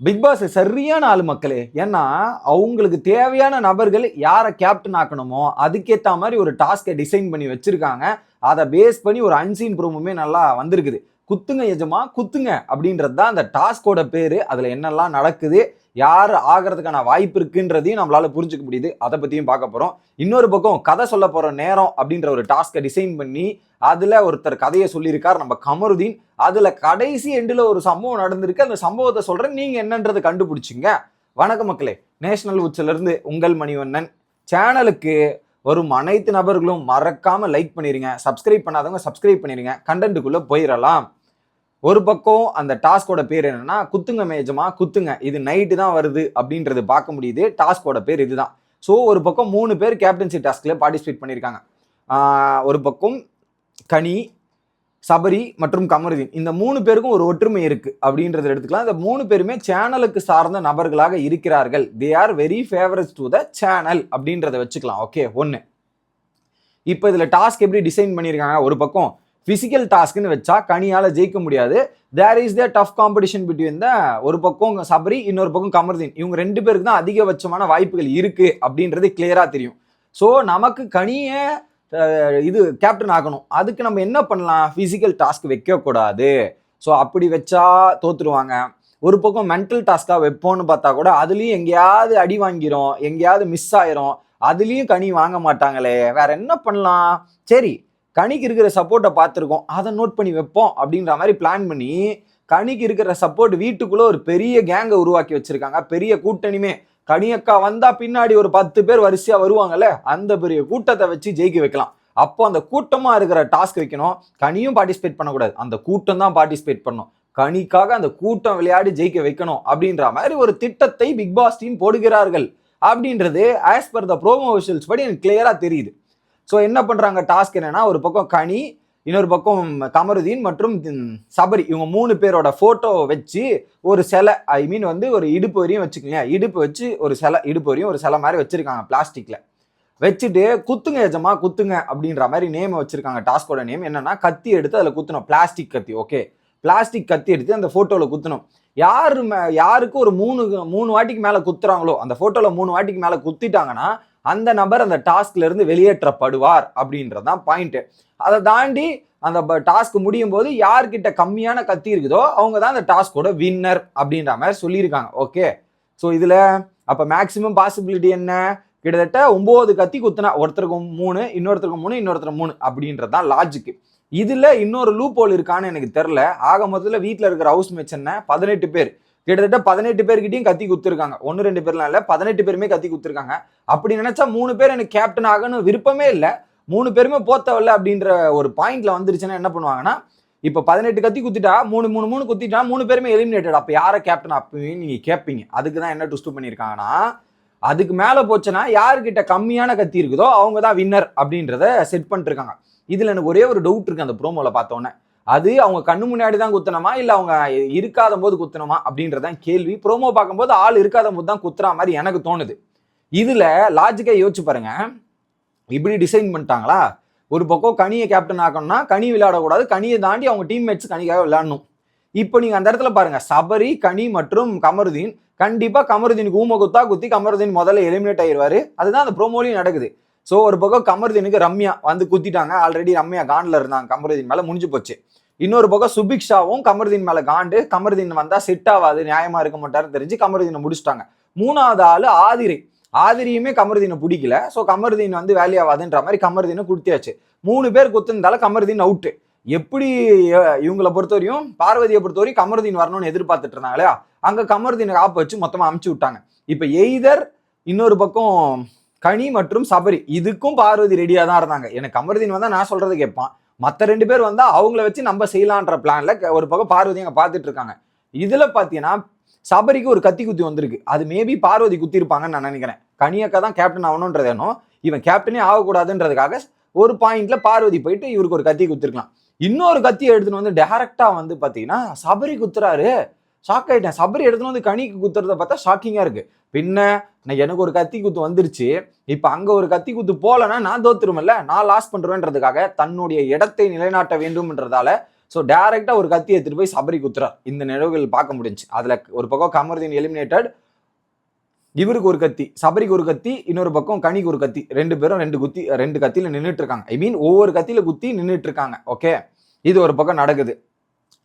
Big pass சரியான ஆளு மக்களே. ஏன்னா அவங்களுக்கு தேவையான நபர்கள் யாரை கேப்டன் ஆக்கணுமோ அதுக்கேற்ற மாதிரி ஒரு டாஸ்கை டிசைன் பண்ணி வச்சிருக்காங்க. அதை பேஸ் பண்ணி ஒரு அன்சீன் ப்ரோமுமே நல்லா வந்திருக்குது. குத்துங்க எஜமா குத்துங்க அப்படின்றது தான் அந்த டாஸ்கோட பேரு. அதுல என்னெல்லாம் நடக்குது, யார் ஆகிறதுக்கான வாய்ப்பு இருக்குன்றதையும் நம்மளால புரிஞ்சுக்க முடியுது. அதை பத்தியும் பார்க்க போறோம். இன்னொரு பக்கம் கதை சொல்ல போற நேரம் அப்படின்ற ஒரு டாஸ்கை டிசைன் பண்ணி அதுல ஒருத்தர் கதையை சொல்லியிருக்கார் நம்ம கமருதீன். அதுல கடைசி எண்டுல ஒரு சம்பவம் நடந்திருக்கு. அந்த சம்பவத்தை சொல்றேன், நீங்க என்னன்றதை கண்டுபிடிச்சிங்க. வணக்கம் மக்களே, நேஷனல் உச்சில இருந்து உங்கள் மணிவண்ணன். சேனலுக்கு வரும் அனைத்து நபர்களும் மறக்காம லைக் பண்ணிருங்க. சப்ஸ்கிரைப் பண்ணாதவங்க சப்ஸ்கிரைப் பண்ணிருங்க. கண்டென்ட்டுக்குள்ள போயிடலாம். ஒரு பக்கம் அந்த டாஸ்கோட பேர் என்னன்னா குத்துங்க மேஜமா குத்துங்க. இது நைட்டு தான் வருது அப்படின்றது பார்க்க முடியுது. டாஸ்கோட பேர் இதுதான். ஸோ ஒரு பக்கம் 3 பேர் கேப்டன்சி டாஸ்க்ல பார்ட்டிசிபேட் பண்ணியிருக்காங்க. ஒரு பக்கம் கனி, சபரி மற்றும் கமருதீன். இந்த 3 பேருக்கும் ஒரு ஒற்றுமை இருக்கு அப்படின்றத எடுத்துக்கலாம். இந்த 3 பேருமே சேனலுக்கு சார்ந்த நபர்களாக இருக்கிறார்கள். They are very favourites to the channel அப்படின்றத வச்சுக்கலாம். ஓகே, ஒன்று. இப்போ இதுல டாஸ்க் எப்படி டிசைன் பண்ணியிருக்காங்க? ஒரு பக்கம் பிசிக்கல் டாஸ்க்னு வச்சா கனியால ஜெயிக்க முடியாது. There is the tough competition between the ஒரு பக்கம் சபரி, இன்னொரு பக்கம் கமருதீன். இவங்க 2 பேருக்கு தான் அதிகபட்சமான வாய்ப்புகள் இருக்கு அப்படின்றது கிளியரா தெரியும். ஸோ நமக்கு கனியை இது கேப்டன் ஆகணும். அதுக்கு நம்ம என்ன பண்ணலாம்? பிசிக்கல் டாஸ்க் வைக்க கூடாது. ஸோ அப்படி வச்சா தோத்துருவாங்க. ஒரு பக்கம் மென்டல் டாஸ்கா வைப்போம்னு பார்த்தா கூட அதுலயும் எங்கேயாவது அடி வாங்கிரும், எங்கேயாவது மிஸ் ஆயிரும். அதுலயும் கனி வாங்க மாட்டாங்களே, வேற என்ன பண்ணலாம்? சரி, கனிக்கு இருக்கிற சப்போர்ட்டை பார்த்துருக்கோம், அதை நோட் பண்ணி வைப்போம் அப்படின்ற மாதிரி பிளான் பண்ணி கனிக்கு இருக்கிற சப்போர்ட் வீட்டுக்குள்ள ஒரு பெரிய கேங்கை உருவாக்கி வச்சிருக்காங்க. பெரிய கூட்டணியுமே. கனியக்கா வந்தா பின்னாடி ஒரு 10 பேர் வரிசையா வருவாங்கல்ல, அந்த பெரிய கூட்டத்தை வச்சு ஜெயிக்க வைக்கலாம். அப்போ அந்த கூட்டமா இருக்கிற டாஸ்க் வைக்கணும். கனியும் பார்ட்டிசிபேட் பண்ணக்கூடாது, அந்த கூட்டம் தான் பார்ட்டிசிபேட் பண்ணணும். கனிக்காக அந்த கூட்டம் விளையாடி ஜெயிக்க வைக்கணும் அப்படின்ற மாதிரி ஒரு திட்டத்தை பிக் பாஸ் டீம் போடுகிறார்கள் அப்படின்றது as per the promo visuals படி எனக்கு கிளியரா தெரியுது. ஸோ என்ன பண்றாங்க? டாஸ்க் என்னன்னா, ஒரு பக்கம் கனி, இன்னொரு பக்கம் கமருதீன் மற்றும் சபரி, இவங்க 3 பேரோட போட்டோ வச்சு ஒரு சிலை, ஐ மீன் வந்து ஒரு இடுப்பு வரையும் வச்சுக்கோங்க, இடுப்பு வச்சு ஒரு சிலை, இடுப்பு வரையும் ஒரு சிலை மாதிரி வச்சிருக்காங்க பிளாஸ்டிக்ல. வச்சுட்டு குத்துங்க எஜமா குத்துங்க அப்படின்ற மாதிரி நேம் வச்சிருக்காங்க. டாஸ்கோட நேம் என்னன்னா, கத்தி எடுத்து அதில் குத்தணும். பிளாஸ்டிக் கத்தி. ஓகே, பிளாஸ்டிக் கத்தி எடுத்து அந்த போட்டோல குத்தணும். யாருக்கு ஒரு 3 வாட்டிக்கு மேல குத்துறாங்களோ, அந்த போட்டோல 3 வாட்டிக்கு மேல குத்திட்டாங்கன்னா அந்த நபர் அந்த டாஸ்க்ல இருந்து வெளியேற்றப்படுவார் அப்படின்றதான் பாயிண்ட். அதை தாண்டி அந்த டாஸ்க் முடியும் போது யார்கிட்ட கம்மியான கத்தி இருக்குதோ அவங்க தான் அந்த டாஸ்கோட வின்னர் அப்படின்ற மாதிரி சொல்லியிருக்காங்க. ஓகே, ஸோ இதுல அப்ப மேக்சிமம் பாசிபிலிட்டி என்ன? கிட்டத்தட்ட 9 கத்தி குத்துனா, ஒருத்தருக்கு 3, இன்னொருத்தருக்கு 3, இன்னொருத்தருக்கு 3 அப்படின்றதான் லாஜிக். இதுல இன்னொரு லூப் ஹோல் இருக்கான்னு எனக்கு தெரியல. ஆக மொத்தத்துல வீட்டுல இருக்கிற ஹவுஸ் மேட்ச் என்ன, 18 பேர். கிட்டத்தட்ட 18 பேர்கிட்டையும் கத்தி குத்துருக்காங்க. 1-2 பேர்லாம் இல்ல, 18 பேருமே கத்தி குத்துருக்காங்க. அப்படி நினைச்சா 3 பேர் எனக்கு கேப்டன் ஆகணும் விருப்பமே இல்லை, 3 பேருமே போத்தவல்ல அப்படின்ற ஒரு பாயிண்ட்ல வந்துருச்சுன்னா என்ன பண்ணுவாங்கன்னா, இப்ப 18 கத்தி குத்திட்டா 3 குத்திட்டா 3 பேருமே எலிமினேட்டட். அப்ப யாரை கேப்டன் அப்பயும் நீங்க கேட்பீங்க. அதுக்கு தான் என்ன ட்விஸ்ட் பண்ணியிருக்காங்கன்னா, அதுக்கு மேல போச்சுன்னா யாருக்கிட்ட கம்மியான கத்தி இருக்குதோ அவங்க தான் வின்னர் அப்படின்றத செட் பண்ணிட்டு இருக்காங்க. இதுல எனக்கு ஒரே ஒரு டவுட் இருக்கு அந்த ப்ரோமோல பார்த்தோன்னே. அது அவங்க கண்ணு முன்னாடி தான் குத்தணுமா இல்ல அவங்க இருக்காத போது குத்தணுமா அப்படின்றதான் கேள்வி. ப்ரோமோ பார்க்கும்போது ஆள் இருக்காத போது தான் குத்துற மாதிரி எனக்கு தோணுது. இதுல லாஜிக்கா யோசிச்சு பாருங்க, இப்படி டிசைன் பண்ணிட்டாங்களா? ஒரு பக்கம் கனியை கேப்டன் ஆக்கணும்னா கனி விளையாடக்கூடாது, கனியை தாண்டி அவங்க டீம்மேட்ஸ் கனிக்காக விளையாடணும். இப்போ நீங்க அந்த இடத்துல பாருங்க, சபரி, கனி மற்றும் கமருதீன். கண்டிப்பா கமருதீனுக்கு ஊம குத்தா குத்தி கமருதீன் முதல்ல எலிமினேட் ஆயிடுவாரு. அதுதான் அந்த ப்ரோமோலையும் நடக்குது. ஸோ ஒரு பக்கம் கமருதீனுக்கு ரம்யா வந்து குத்திட்டாங்க. ஆல்ரெடி ரம்யா காண்டில் இருந்தாங்க, கமருதீன் மேல முடிஞ்சு போச்சு. இன்னொரு பக்கம் சுபிக்ஷாவும் கமருதீன் மேல காண்டு, கமருதீன் வந்தா செட் ஆகாது, நியாயமா இருக்க மாட்டாருன்னு தெரிஞ்சு கமருதீனை முடிச்சுட்டாங்க. 3வது ஆளு ஆதிரை. ஆதிரியுமே கமருதீனை பிடிக்கல. ஸோ கமருதீன் வந்து வேலையாவாதுன்ற மாதிரி கமருதீனை குடுத்தியாச்சு. 3 பேர் குத்துனதால கமருதீன் அவுட்டு. எப்படி இவங்களை பொறுத்தவரையும், பார்வதியை பொறுத்தவரையும் கமருதீன் வரணும்னு எதிர்பார்த்துட்டு இருந்தாங்களா, அங்க கமருதீனை ஆப்பு வச்சு மொத்தமா அமுச்சு விட்டாங்க. இப்ப எய்தர் இன்னொரு பக்கம் கனி மற்றும் சபரி, இதுக்கும் பார்வதி ரெடியா தான் இருந்தாங்க. எனக்கு கமருதீன் வந்தா நான் சொல்றது கேட்பான், மற்ற 2 பேர் வந்தா அவங்கள வச்சு நம்ம செய்யலான்ற பிளான்ல ஒரு பக்கம் பார்வதி அங்க பார்த்துட்டு இருக்காங்க. இதுல பாத்தீங்கன்னா சபரிக்கு ஒரு கத்தி குத்தி வந்திருக்கு. அது மேபி பார்வதி குத்தி இருப்பாங்கன்னு நான் நினைக்கிறேன். கனியக்கா தான் கேப்டன் ஆகணும்ன்றது ஏனோ, இவன் கேப்டனே ஆகக்கூடாதுன்றதுக்காக ஒரு பாயிண்ட்ல பார்வதி போயிட்டு இவருக்கு ஒரு கத்தி குத்திருக்கலாம். இன்னொரு கத்தி எடுத்துன்னு வந்து டைரக்டா வந்து பாத்தீங்கன்னா சபரி குத்துறாரு. ஷாக் ஆயிட்டேன். சபரி எடுத்துன்னு வந்து கனிக்கு குத்துறத பார்த்தா ஷாக்கிங்கா இருக்கு. பின்ன எனக்கு ஒரு கத்தி குத்து வந்துருச்சு, இப்ப அங்க ஒரு கத்தி குத்து போலன்னா நான் தோத்துருமில்ல, நான் லாஸ் பண்றேன்றதுக்காக தன்னுடைய இடத்தை நிலைநாட்ட வேண்டும்ன்றதால ஸோ டைரக்டா ஒரு கத்தி எடுத்துட்டு போய் சபரி குத்துறார். இந்த நிகழ்வுகள் பார்க்க முடிஞ்சு. அதுல ஒரு பக்கம் கமருதீன் எலிமினேட்டட், இவருக்கு ஒரு கத்தி, சபரிக்கு ஒரு கத்தி, இன்னொரு பக்கம் கனிக்கு ஒரு கத்தி, 2 பேரும் 2 கத்தியில நின்றுட்டு இருக்காங்க. ஐ மீன் ஒவ்வொரு கத்தியில குத்தி நின்றுட்டு இருக்காங்க. ஓகே, இது ஒரு பக்கம் நடக்குது.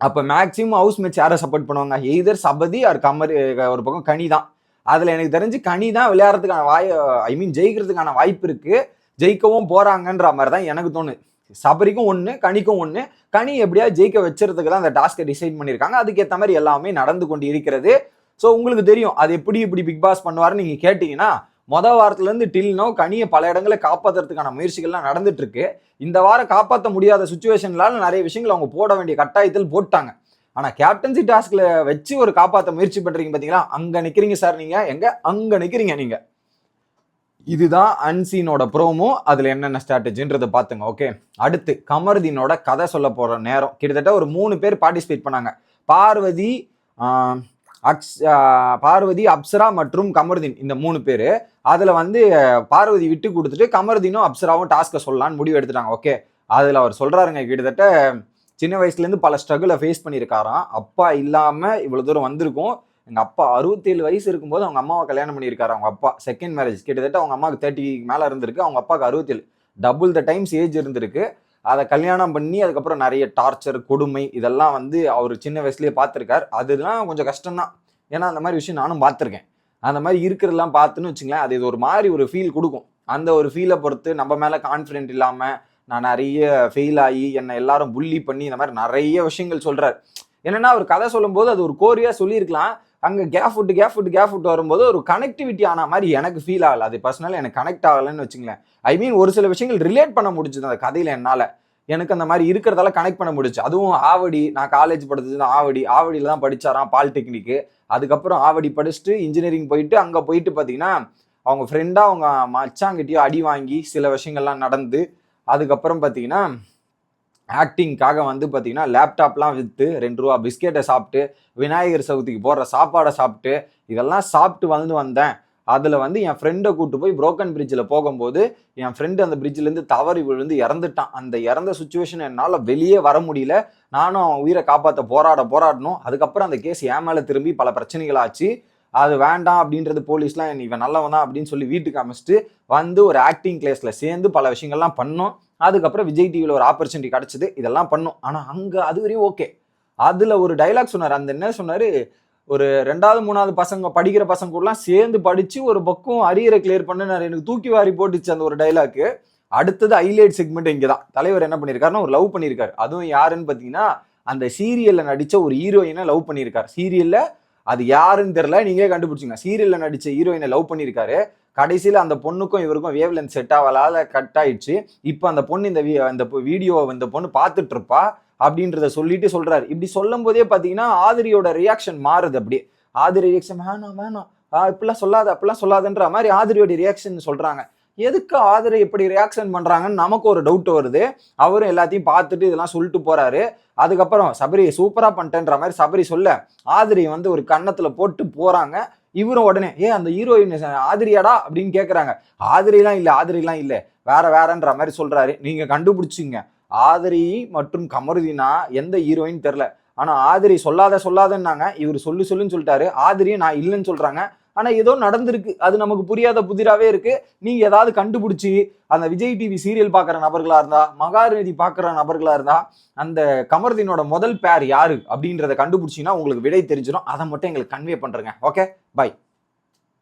அப்ப மேக்சிமம் ஹவுஸ் மேட்ச் யாரை சப்போர்ட் பண்ணுவாங்க? எய்தர் சபதி ஆர் கமர், ஒரு பக்கம் கனி தான். அதுல எனக்கு தெரிஞ்சு கனி தான் விளையாடுறதுக்கான ஜெயிக்கிறதுக்கான வாய்ப்பு இருக்கு, ஜெயிக்கவும் போறாங்கன்ற மாதிரி தான் எனக்கு தோணுது. சபரிக்கும் ஒண்ணு, கனிக்கும் ஒண்ணு. கனி எப்படியா ஜெயிக்க வச்சிருக்கிறதுக்கு தான் அந்த டாஸ்கை டிசைட் பண்ணியிருக்காங்க. அதுக்கேற்ற மாதிரி எல்லாமே நடந்து கொண்டு இருக்கிறது. ஸோ உங்களுக்கு தெரியும் அது இப்படி பிக் பாஸ் பண்ணுவாருன்னு நீங்க கேட்டீங்கன்னா, வாரத்துல இருந்து டில்னோ கனியை பல இடங்களை காப்பாற்றுறதுக்கான முயற்சிகள்லாம் நடந்துட்டு இருக்கு. இந்த வாரம் காப்பாற்ற முடியாத சுச்சுவேஷன்லால நிறைய விஷயங்கள் அவங்க போட வேண்டிய கட்டாயத்தில் போட்டாங்க. ஆனா கேப்டன்சி டாஸ்க்ல வச்சு ஒரு காப்பாற்ற முயற்சி பண்றீங்க பாத்தீங்களா, அங்க நிக்கிறீங்க சார். நீங்க எங்க அங்க நிக்கிறீங்க நீங்க. இதுதான் அன்சீனோட ப்ரோமோ. அதுல என்னென்ன ஸ்ட்ராட்டஜின்றதை பாத்துங்க. ஓகே, அடுத்து கமருதீனோட கதை சொல்ல போற நேரம். கிட்டத்தட்ட ஒரு 3 பேர் பார்ட்டிசிபேட் பண்ணாங்க. பார்வதி, அப்சரா மற்றும் கமருதீன், இந்த 3 பேரு. அதுல வந்து பார்வதி விட்டு கொடுத்துட்டு கமருதீனும் அப்சராவும் டாஸ்க சொல்லலான்னு முடிவு எடுத்துட்டாங்க. ஓகே, அதுல அவர் சொல்றாருங்க, கிட்டத்தட்ட சின்ன வயசுல இருந்து பல ஸ்ட்ரகிளை ஃபேஸ் பண்ணியிருக்காராம். அப்பா இல்லாம இவ்வளவு தூரம் வந்திருக்கும். எங்க அப்பா 67 வயசு இருக்கும்போது அவங்க அம்மாவை கல்யாணம் பண்ணியிருக்காரு. அவங்க அப்பா செகண்ட் மேரேஜ். கிட்டத்தட்ட அவங்க அம்மாவுக்கு 30 மேல இருந்திருக்கு, அவங்க அப்பாவுக்கு 67, டபுள் த டைம்ஸ் ஏஜ் இருந்திருக்கு. அதை கல்யாணம் பண்ணி அதுக்கப்புறம் நிறைய டார்ச்சர், கொடுமை இதெல்லாம் வந்து அவர் சின்ன வயசுலயே பார்த்துருக்காரு. அதெல்லாம் கொஞ்சம் கஷ்டம்தான். ஏன்னா அந்த மாதிரி விஷயம் நானும் பார்த்துருக்கேன். அந்த மாதிரி இருக்கிறதெல்லாம் பார்த்துன்னு வச்சுங்களேன், அது ஒரு மாதிரி ஒரு ஃபீல் கொடுக்கும். அந்த ஒரு ஃபீலை பொறுத்து நம்ம மேல கான்ஃபிடென்ட் இல்லாம நான் நிறைய ஃபெயில் ஆகி என்னை எல்லாரும் புள்ளி பண்ணி இந்த மாதிரி நிறைய விஷயங்கள் சொல்றாரு. என்னன்னா அவர் கதை சொல்லும் போது அது ஒரு கோரியா சொல்லியிருக்கலாம். அங்க கேப் விட்டு வரும்போது ஒரு கனெக்டிவிட்டி ஆன மாதிரி எனக்கு ஃபீல் ஆகல. அது பர்சனலா எனக்கு கனெக்ட் ஆகலன்னு வச்சுங்களேன். ஐ மீன் ஒரு சில விஷயங்கள் ரிலேட் பண்ண முடிஞ்சது அந்த கதையில. என்னால எனக்கு அந்த மாதிரி இருக்கிறதால கனெக்ட் பண்ண முடிச்சு. அதுவும் ஆவடி, நான் காலேஜ் படிச்சது ஆவடியில தான் படிச்சாராம், பாலிடெக்னிக்கு. அதுக்கப்புறம் ஆவடி படிச்சுட்டு இன்ஜினியரிங் போயிட்டு அங்க போயிட்டு பாத்தீங்கன்னா அவங்க ஃப்ரெண்டா அவங்க மச்சாங்கிட்டயோ அடி வாங்கி சில விஷயங்கள்லாம் நடந்து, அதுக்கப்புறம் பாத்தீங்கன்னா ஆக்டிங்காக வந்து பார்த்தீங்கன்னா லேப்டாப்லாம் விற்று 2 ரூபா பிஸ்கெட்டை சாப்பிட்டு, விநாயகர் சதுர்த்திக்கு போடுற சாப்பாடை சாப்பிட்டு, இதெல்லாம் சாப்பிட்டு வந்தேன். அதில் வந்து என் ஃப்ரெண்டை கூட்டு போய் புரோக்கன் பிரிட்ஜில் போகும்போது என் ஃப்ரெண்டு அந்த பிரிட்ஜிலேருந்து தவறி விழுந்து இறந்துட்டான். அந்த இறந்த சுச்சுவேஷன் என்னால் வெளியே வர முடியல. நானும் அவன் உயிரை காப்பாற்ற போராடணும். அதுக்கப்புறம் அந்த கேஸ் என் மேலே திரும்பி பல பிரச்சனைகள் ஆச்சு. அது வேண்டாம் அப்படின்றது போலீஸ்லாம் இவன் நல்லவன் தான் அப்படின்னு சொல்லி வீட்டுக்கு அமைச்சிட்டு வந்து ஒரு ஆக்டிங் கிளாஸில் சேர்ந்து பல விஷயங்கள்லாம் பண்ணோம். அதுக்கப்புறம் விஜய் டிவியில் ஒரு ஆப்பர்ச்சுனிட்டி கிடைச்சது, இதெல்லாம் பண்ணோம். ஆனால் அங்கே அது வரையும் ஓகே. அதில் ஒரு டைலாக் சொன்னார். அந்த என்ன சொன்னார், ஒரு 2வது 3வது பசங்க படிக்கிற பசங்க கூடலாம் சேர்ந்து படித்து ஒரு பக்கம் அரியரை கிளியர் பண்ணினார். எனக்கு தூக்கி வாரி போட்டுச்சு அந்த ஒரு டைலாக்கு. அடுத்தது ஹைலைட் செக்மெண்ட் இங்கே தான். தலைவர் என்ன பண்ணியிருக்காருன்னா ஒரு லவ் பண்ணியிருக்காரு. அதுவும் யாருன்னு பார்த்தீங்கன்னா அந்த சீரியலில் நடித்த ஒரு ஹீரோயினை லவ் பண்ணியிருக்காரு. சீரியலில் அது யாருன்னு தெரியல, நீங்களே கண்டுபிடிச்சிங்க. சீரியலில் நடித்த ஹீரோயினை லவ் பண்ணியிருக்காரு. கடைசியில் அந்த பொண்ணுக்கும் இவருக்கும் வேவ் லென்த் செட் ஆகலாத கட் ஆயிடுச்சு. இப்போ அந்த பொண்ணு இந்த வீடியோவை இந்த பொண்ணு பார்த்துட்டு இருப்பா அப்படின்றத சொல்லிட்டு சொல்றாரு. இப்படி சொல்லும் போதே பார்த்தீங்கன்னா ஆதிரியோட ரியாக்ஷன் மாறுது. அப்படியே ஆதிரி ரியாக்ஷன் வேணாம் இப்படிலாம் சொல்லாதன்ற மாதிரி ஆதிரியோட ரியாக்ஷன் சொல்றாங்க. எதுக்கு ஆதிரி எப்படி ரியாக்ஷன் பண்றாங்கன்னு நமக்கு ஒரு டவுட் வருது. அவரும் எல்லாத்தையும் பார்த்துட்டு இதெல்லாம் சொல்லிட்டு போறாரு. அதுக்கப்புறம் சபரி சூப்பரா பண்ணிட்டேன்ற மாதிரி சபரி சொல்ல ஆதிரி வந்து ஒரு கன்னத்துல போட்டு போறாங்க. இவரும் உடனே அந்த ஹீரோயின் ஆதிரியாடா அப்படின்னு கேட்கறாங்க. ஆதிரிலாம் இல்ல வேறன்ற மாதிரி சொல்றாரு. நீங்க கண்டுபிடிச்சிங்க, ஆதிரி மற்றும் கமருதீனா எந்த ஹீரோயின் தெரியல. ஆனா ஆதிரி சொல்லாதன்னாங்க. இவர் சொல்லுன்னு சொல்லிட்டாரு. ஆதிரியும் நான் இல்லைன்னு சொல்றாங்க. ஆனா ஏதோ நடந்திருக்கு, அது நமக்கு புரியாத புதிராவே இருக்கு. நீங்க ஏதாவது கண்டுபிடிச்சி அந்த விஜய் டிவி சீரியல் பாக்குற நபர்களா இருந்தா, மகாநதி பாக்குற நபர்களா இருந்தா, அந்த கமருதீனோட முதல் பேர் யாரு அப்படின்றத கண்டுபிடிச்சிங்கன்னா உங்களுக்கு விடை தெரிஞ்சிடும். அதை மட்டும் எங்களுக்கு கன்வே பண்றேங்க. Okay, by.